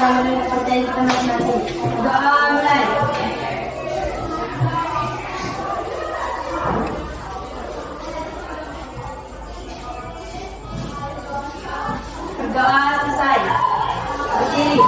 menurut kepercayaan kita masing-masing. Doa mulai. Berdoa selesai. Berdiri.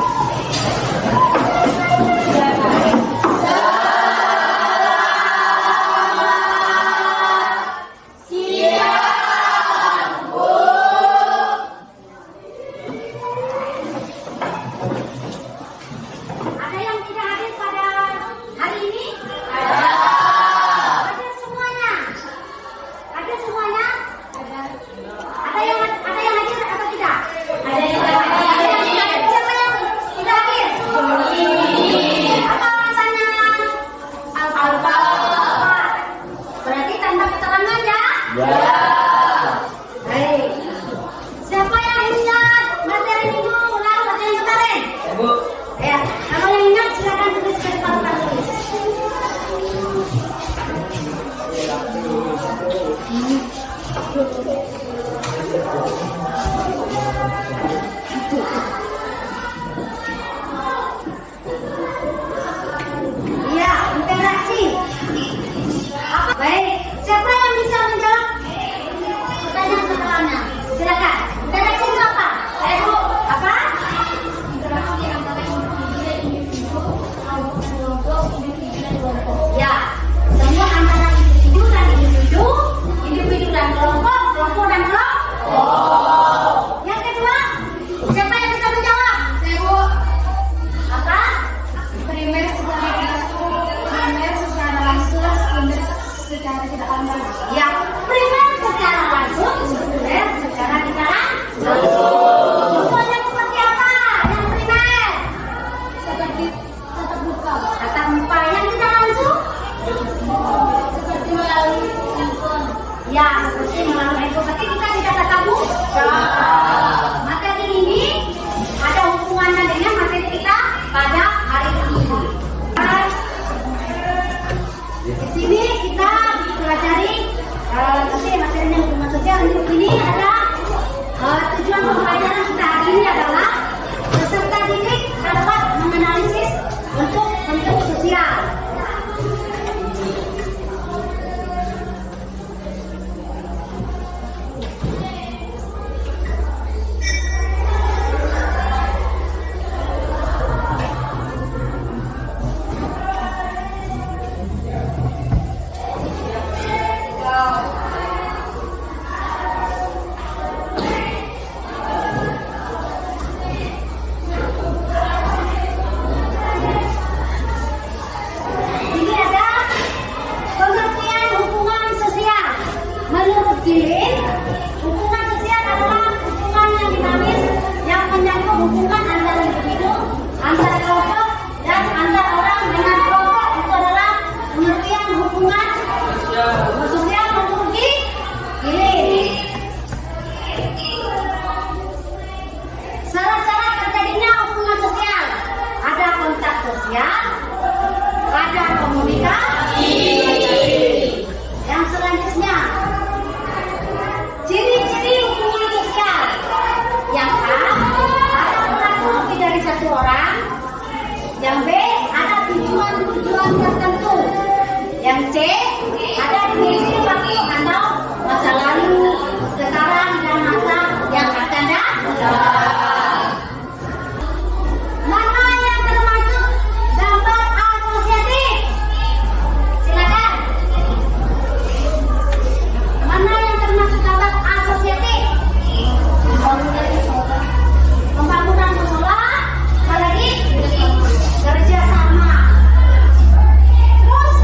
Terus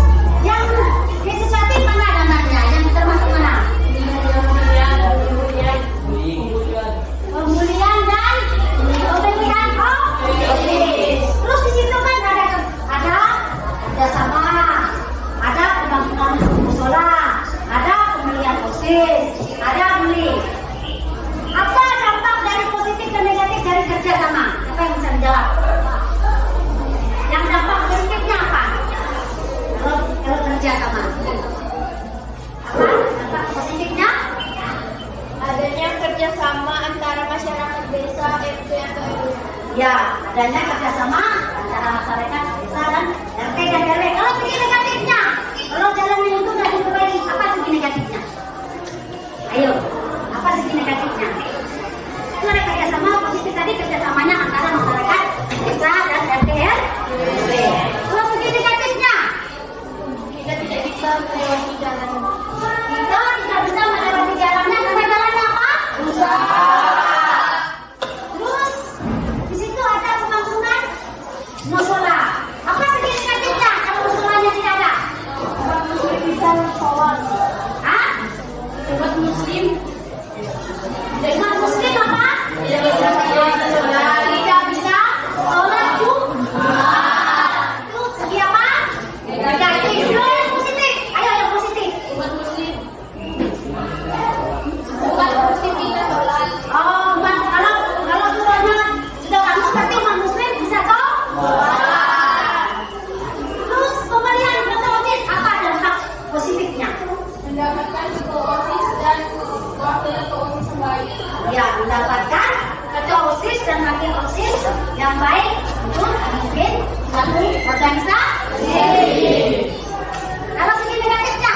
yang disesati mana ada? adanya kerjasama antara masyarakat desa dan RT dan RW. Kalau segi negatifnya, kalau jalannya itu nggak diperbaiki, apa segi negatifnya? Ayo, apa segi negatifnya? Itu ada kerjasama positif tadi, kerjasamanya antara masyarakat desa dan RT RW. Kalau segi negatifnya, kita tidak bisa melewati jalan. Kita tidak bisa melewati jalannya karena jalannya apa? Rusak. Terus di situ ada pembangunan musola. Apa segi negatifnya kalau musolanya tidak ada? Umat muslim bisa sholat. Hah? Umat muslim. Umat muslim apa? Tidak bisa sholat. Tidak bisa sholat Jumat. Itu segi apa? Negatif. Yang positif. Ayo yang positif. Umat muslim. Umat muslim bisa sholat. Oh, kalau sudah kamu berarti umat muslim bisa sholat. Terus pemberian ketua OSIS apa dampak positifnya? Mendapatkan ketua OSIS dan wakil ketua OSIS yang baik. Ya, mendapatkan ketua OSIS dan wakil OSIS yang baik untuk memimpin satu organisasi. Kalau segi negatifnya,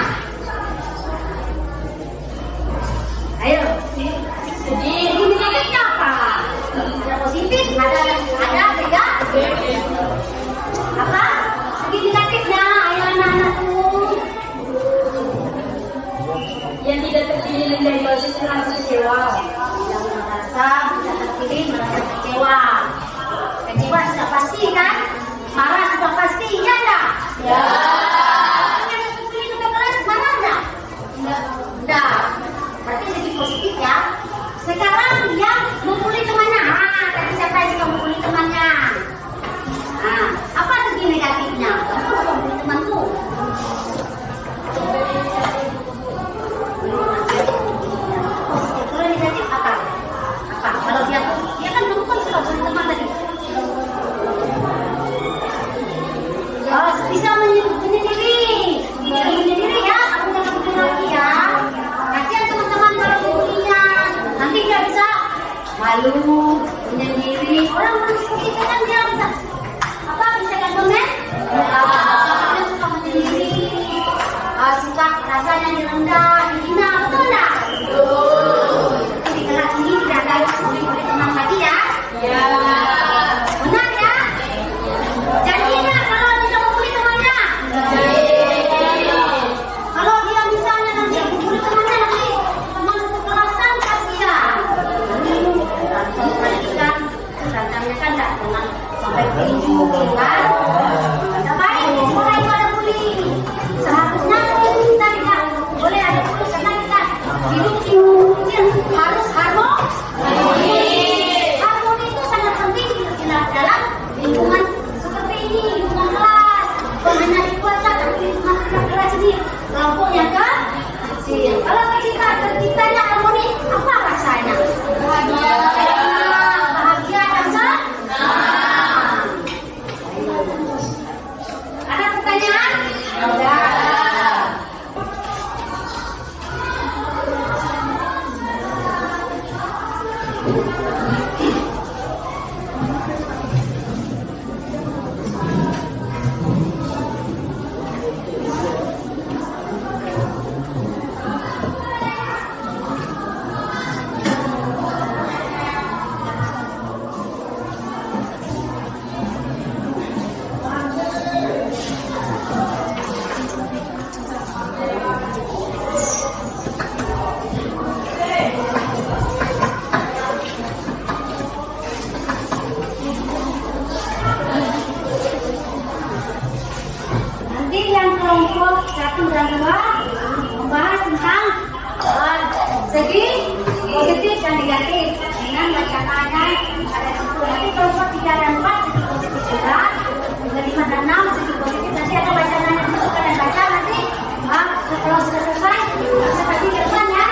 ayo. Segi negatifnya apa? Ada positif, ada negatif. Apa? Segi negatifnya, ayo anak-anakku. Yang tidak terpilih menjadi OSIS merasa kecewa. Yang merasa tidak terpilih merasa kecewa. Kecewa sudah pasti kan? Marah sudah pasti, iya enggak? Ya. Yang terpilih ke kelas marah enggak? Enggak. Berarti segi positif ya. Sekarang dia membuli temannya. Tadi siapa yang suka membuli temannya? Apa segi negatifnya? Kamu suka membuli temanku. Kalau negatif apa? Kalau dia kan memang suka membuli teman tadi. Oh, bisa menyendiri. Menyendiri ya. Aku jangan membuli lagi ya. Kasihan teman-teman kalau membulinya. Nanti dia bisa malu, menyendiri. Orang seperti itu kan dia bisa apa? Bisa kan komen? Dia suka menyendiri, suka rasanya direndah, dihina, betul nggak? Betul. Di kelas ini tidak ada membuli teman lagi ya? Ya. Benar ya? Janji nggak kalau tidak membuli temannya? Kalau dia misalnya nanti membuli temannya nanti teman kekerasan kasihan. Berantamnya kan nggak dengan sampai tinju kan? Ada baik sekolah itu ada bully. Seharusnya kita tidak boleh ada bully karena kita hidup harus harmoni. Harmoni itu sangat penting dalam lingkungan seperti ini, lingkungan kelas. Bukan hanya di keluarga tapi lingkungan kelas ini kelompoknya kan? Kalau kita harmoni, apa rasanya? Bahagia. Bahagia dan senang. Ada pertanyaan? Ada. Nanti yang kelompok 1 dan 2 membahas tentang segi positif dan negatif dengan bacaannya ada itu. Nanti kelompok 3 dan 4 segi positif juga, 5 dan 6 segi positif. Nanti ada bacaannya untuk kalian baca nanti. Kalau sudah selesai, seperti ke depan ya.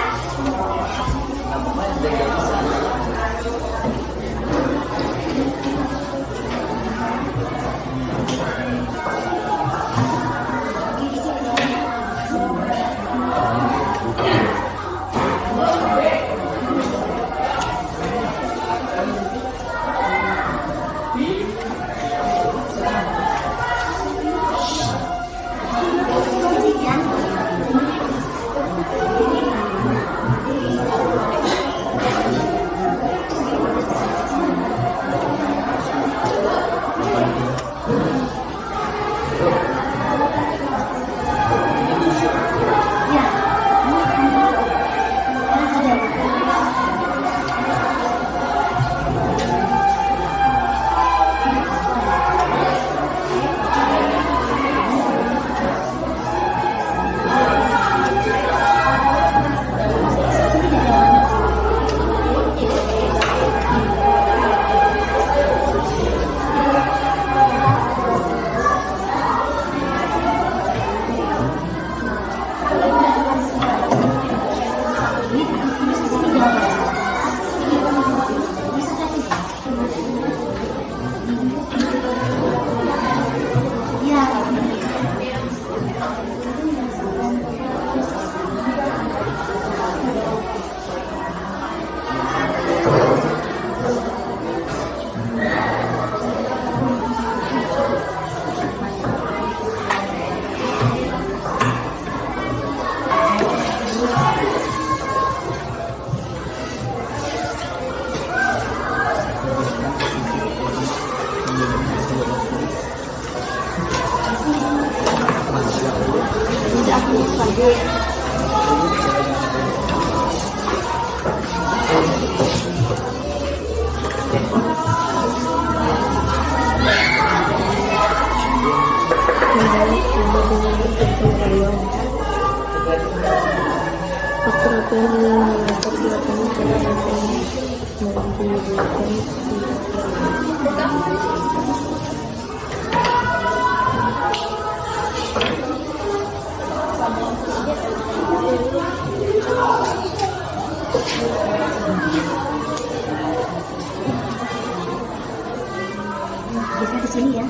Bisa di sini ya.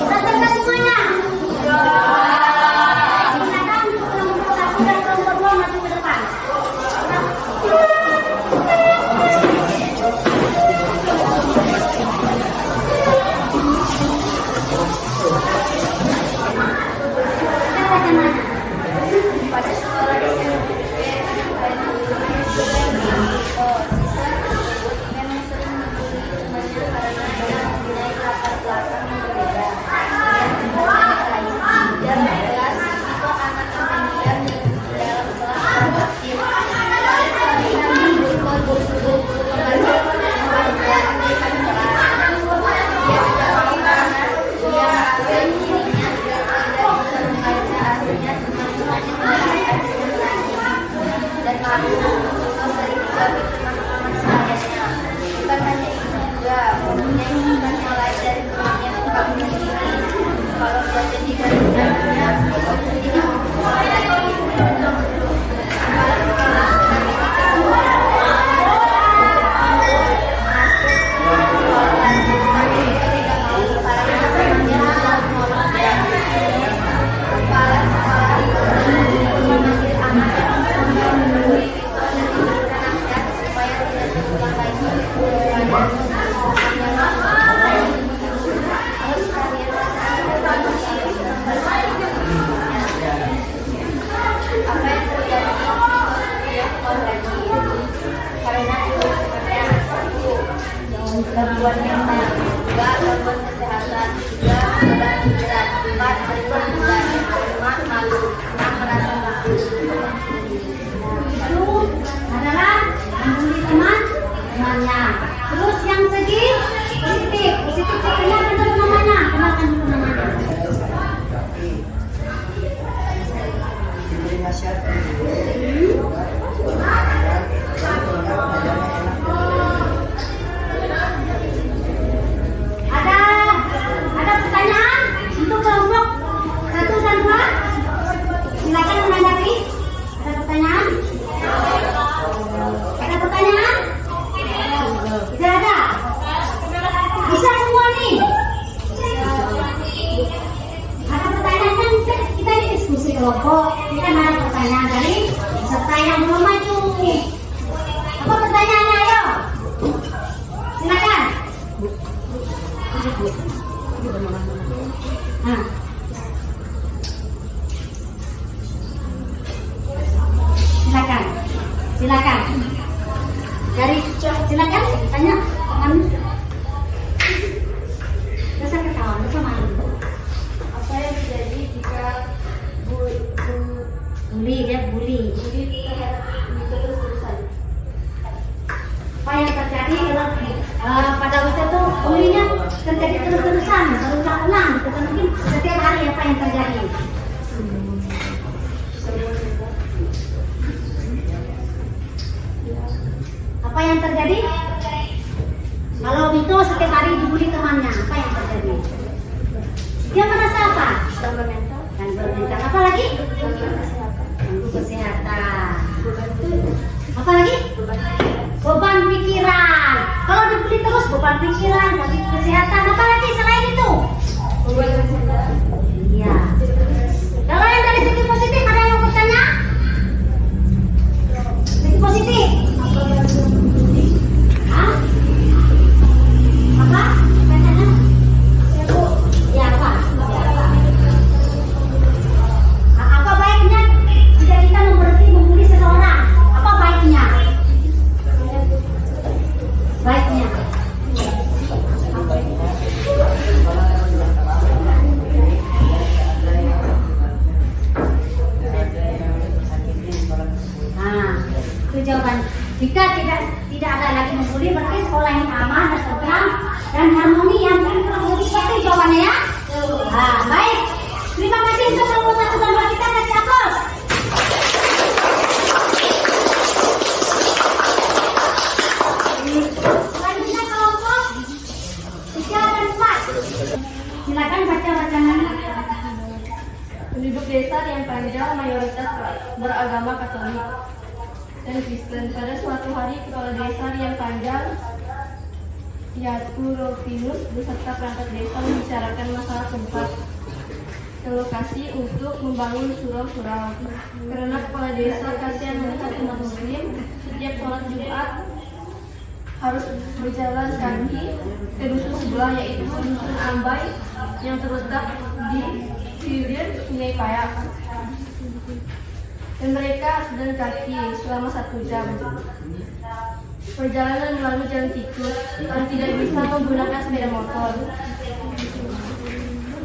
Datangkan semuanya. Silakan kelompok 1 dan kelompok 2 maju ke depan. Gangguan mental, 2 gangguan kesehatan, 3 beban pikiran, 4 sering bergula, 5 malu, 6 merasa takut. Lalu adalah membuli teman-temannya. Terus yang segi positif kenalkan dulu namanya, Ada pertanyaan untuk kelompok 1 dan 2? Silakan menanggapi. Ada pertanyaan? Ada pertanyaan? Tidak ada. Bisa semua nih. Ada pertanyaan kan kita ini diskusi kelompok. Kita ada pertanyaan dari peserta yang belum maju. Apa pertanyaannya? Ayo. Silakan. Silakan. Silakan tanya. Dasar ketawa, dasar malu. Apa yang terjadi jika bully terus-terusan? Apa yang terjadi kalau pada waktu itu bulinya terjadi terus-terusan, berulang-ulang, bukan mungkin setiap hari apa yang terjadi. Apa yang terjadi? Kalau itu setiap hari dibully temannya, apa yang terjadi? Dia merasa apa? Gangguan mental, Apa lagi? Ganggu kesehatan. Apa lagi? Beban pikiran. Kalau dibully terus beban pikiran, ganggu kesehatan. Apa lagi selain itu? Iya. Kalau yang dari segi positif ada yang mau bertanya? Segi positif. Hah? Apa? Pertanyaan? Ya apa? Apa baiknya jika kita memberhenti membuli seseorang? Apa baiknya? Jika tidak ada lagi membuli, berarti sekolah ini aman dan tentram dan harmoni. Yang kurang lebih seperti jawabannya ya. Nah, baik. Terima kasih untuk kelompok 1 dan 2 kita, kasih aplaus. Selanjutnya kelompok 3 dan 4. Silakan baca bacaan. Penduduk desa yang panjang mayoritas beragama Katolik dan Kristen. Pada suatu hari, kepala desa yang panjang yaitu Rufinus beserta perangkat desa membicarakan masalah tempat ke lokasi untuk membangun surau-surau. Karena kepala desa kasihan melihat umat muslim setiap sholat Jumat harus berjalan kaki ke dusun sebelah, yaitu dusun Ambai yang terletak di hilir Sungai Payak. Dan mereka sedang kaki selama 1 jam. Perjalanan melalui jalan tikus dan tidak bisa menggunakan sepeda motor.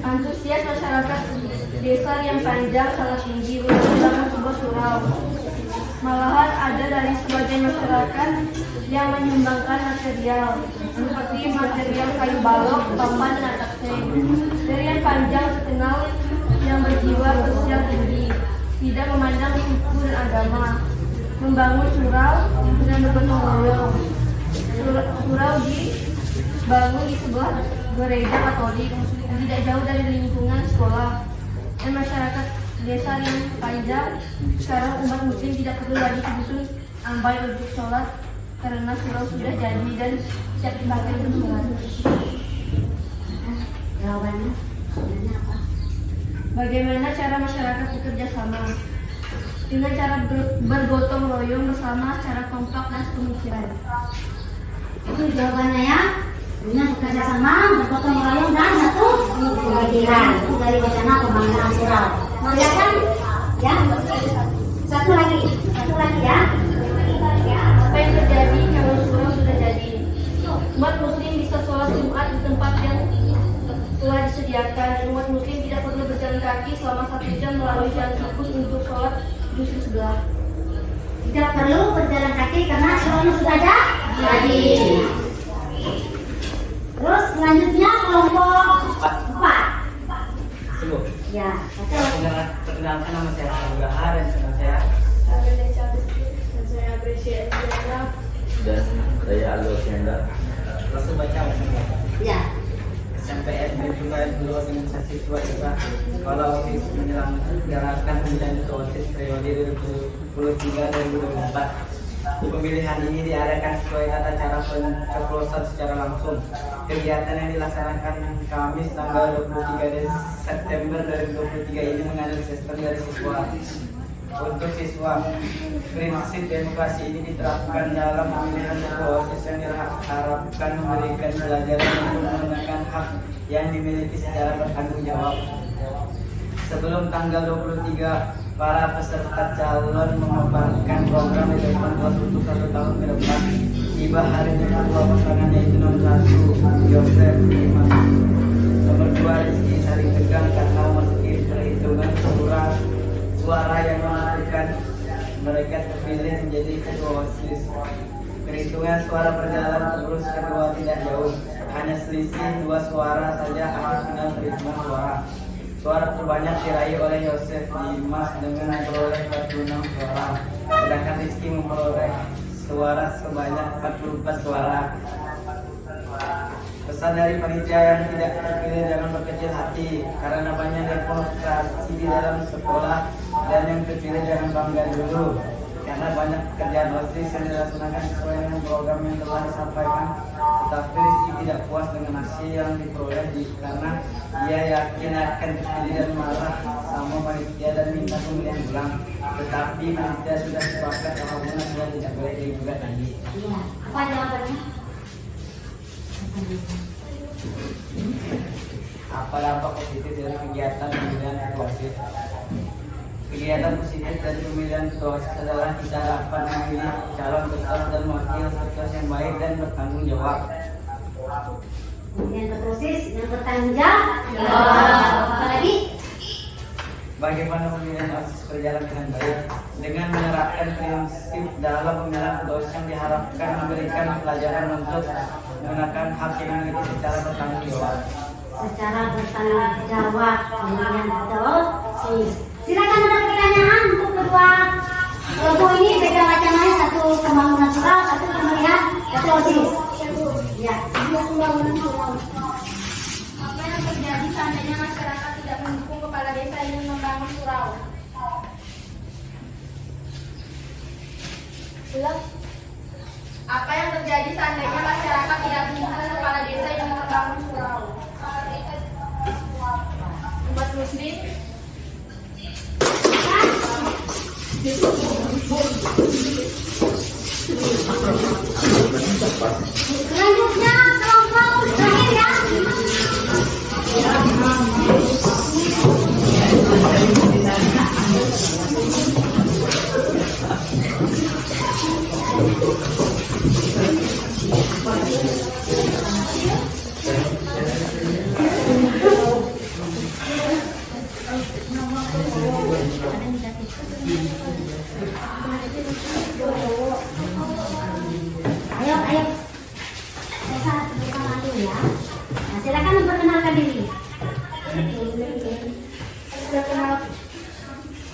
Antusias masyarakat desa yang panjang sangat tinggi untuk membangun sebuah surau. Malahan ada dari sebagian masyarakat yang menyumbangkan material seperti material kayu balok, papan, dan atak-seng. Dari yang panjang terkenal yang berjiwa sosial tinggi, tidak memandang suku dan agama, membangun surau dengan bergotong royong. Surau dibangun di sebuah gereja Katolik yang tidak jauh dari lingkungan sekolah. Dan masyarakat desa yang panjang sekarang umat muslim tidak perlu lagi ke dusun Ambai untuk sholat karena surau sudah jadi dan siap dipakai untuk sholat. Jawabannya apa? Bagaimana cara masyarakat bekerja sama? Dengan cara bergotong royong bersama secara kompak dan sepemikiran. Itu jawabannya ya. Dengan bekerja sama, bergotong royong dan satu pemikiran. Itu dari wacana pembangunan surau. Melihatkan ya. Satu lagi ya. Apa yang terjadi kalau surau sudah jadi? Umat muslim bisa sholat Jumat di tempat yang telah disediakan, dan umat muslim tidak perlu berjalan kaki selama 1 jam melalui jalan tikus untuk sholat dusun sebelah. Tidak perlu berjalan kaki karena suraunya sudah jadi. Terus selanjutnya kelompok 4. Semua. Ya, Perkenalkan nama saya Anggaha dan saya dan saya Aldo Sianda. Langsung baca maksudnya. ya. SMPN Bintunggal dulu organisasi siswa sekolah OSIS menyelenggarakan pemilihan ketua OSIS periode 2023 dan 2024. Pemilihan ini diadakan sesuai tata cara pencoblosan secara langsung. Kegiatan yang dilaksanakan Kamis tanggal 23 September 2023 ini mengandung sistem dari siswa. Untuk siswa, prinsip demokrasi ini diterapkan dalam pemilihan ketua OSIS yang diharapkan memberikan pelajaran untuk menggunakan hak yang dimiliki secara bertanggung jawab. Sebelum tanggal 23, para peserta calon memaparkan program manajemen kelas untuk 1 tahun ke depan. Tiba hari kedua pasangan yaitu nomor 1 Yosef Iman, nomor 2 Rizky Saling Tegang karena meski perhitungan suara yang menentukan mereka terpilih menjadi ketua OSIS. Perhitungan suara berjalan terus, kedua tidak jauh, hanya selisih 2 suara saja akhir final perhitungan suara. Suara terbanyak diraih oleh Yosef Dimas dengan memperoleh 46 suara, sedangkan Rizky memperoleh suara sebanyak 44 suara. Pesan dari panitia yang tidak terpilih, jangan berkecil hati karena banyak demokrasi di dalam sekolah, dan yang terpilih jangan bangga dulu karena banyak pekerjaan OSIS yang dilaksanakan sesuai dengan program yang telah disampaikan. Tetapi Rizky tidak puas dengan hasil yang diperoleh karena dia yakin akan terpilih dan marah sama panitia dan minta pemilihan ulang. Tetapi panitia sudah sepakat apapun sudah tidak boleh digugat lagi. Iya. Apa jawabannya? Apa dampak positif dari kegiatan pemilihan ketua OSIS? Kegiatan positif dari pemilihan ketua OSIS adalah kita dapat memilih calon ketua dan wakil ketua yang baik dan bertanggung jawab. Pemilihan ketua OSIS yang bertanggung jawab. Apa lagi? bagaimana pemilihan OSIS berjalan dengan baik dengan menerapkan prinsip dalam pemilihan ketua OSIS yang diharapkan memberikan pelajaran untuk menggunakan hak yang dimiliki secara bertanggung jawab. Secara bertanggung jawab pemilihan ketua OSIS. Silakan ada pertanyaan untuk kedua kelompok ini. Beda wacananya, satu pembangunan surau, satu pemilihan ketua OSIS. Ya, pembangunan surau. Apa yang terjadi seandainya masyarakat tidak mendukung kepala desa ingin membangun surau? Apa yang terjadi seandainya masyarakat tidak mendukung kepala desa ingin membangun surau? Umat muslim. Selanjutnya kelompok terakhir ya. Ayo. Saya bersama dulu ya. Nah, silakan memperkenalkan diri.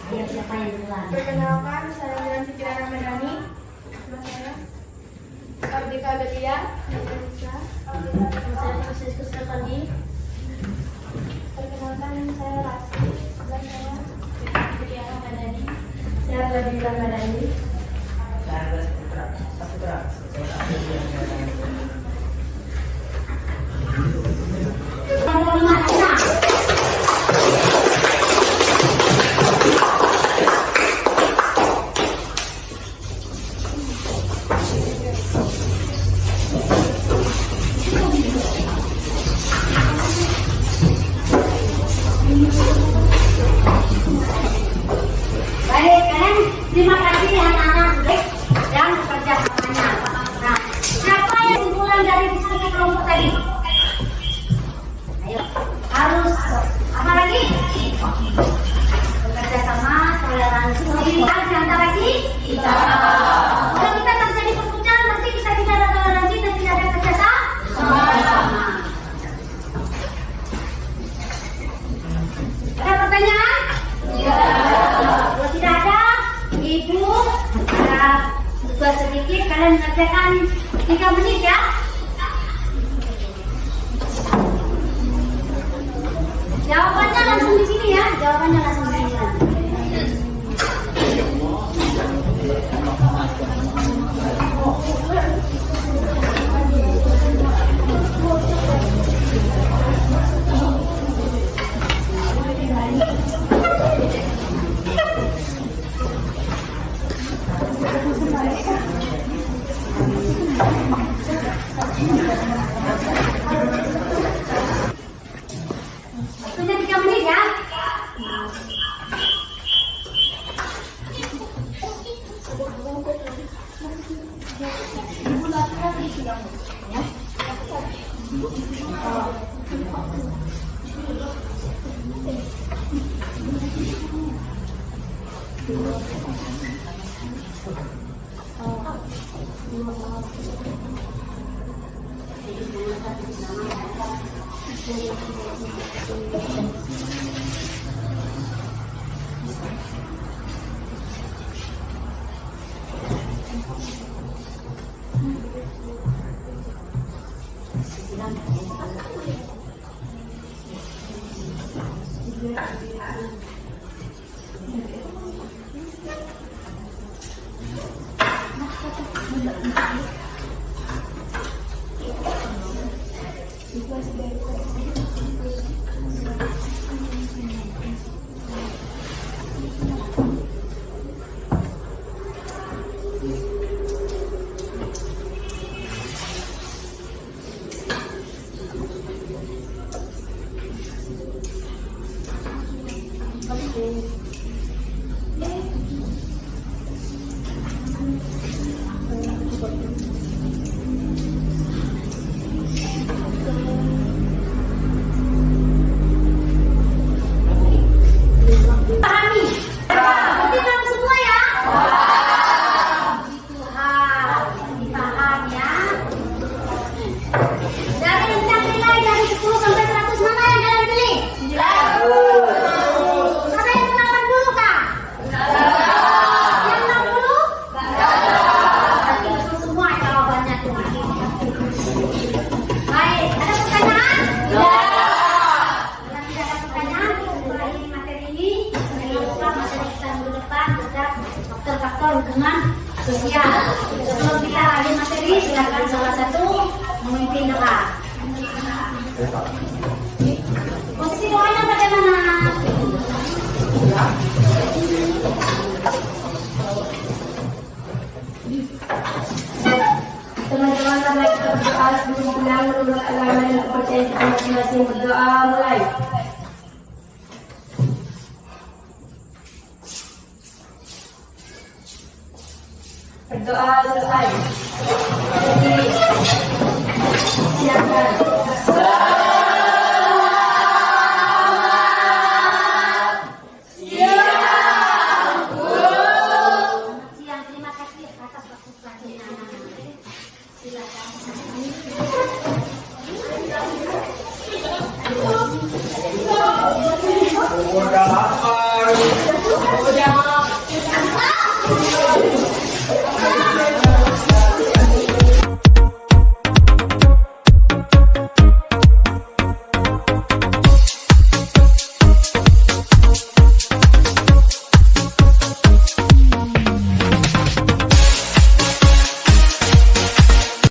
Ayo, siapa yang duluan? Perkenalkan, saya Miran Fikira Ramadhani. Nama saya Ardika Belia. Saya Proses Kusnapandi. Perkenalkan, saya Rasi. Dan saya Fikira Ramadhani. Saya Ardika Ramadhani. Baik, kalian terima kasih anak-anak dan kerjasamanya. Nah, siapa yang kesimpulan dari diskusi kelompok tadi? Ayo, harus apa lagi? Bekerja sama, toleransi, solidaritas antara kita. Kalau kita terjadi perpecahan, berarti kita tidak ada toleransi dan tidak ada kerjasama. Ada pertanyaan? Kalau tidak ada, Ibu ada tugas sedikit, kalian mengerjakan 3 menit ya. Jawabannya langsung di sini ya, jawabannya langsung di sini. Sudah 3 menit ya. hubungan sosial. Sebelum kita lanjut materi, silakan salah satu memimpin doa. Posisi doanya bagaimana? Teman-teman mari kita berdoa sebelum pulang menurut agama dan kepercayaan kita masing-masing. Berdoa mulai. Berdoa selesai. Jadi, silakan.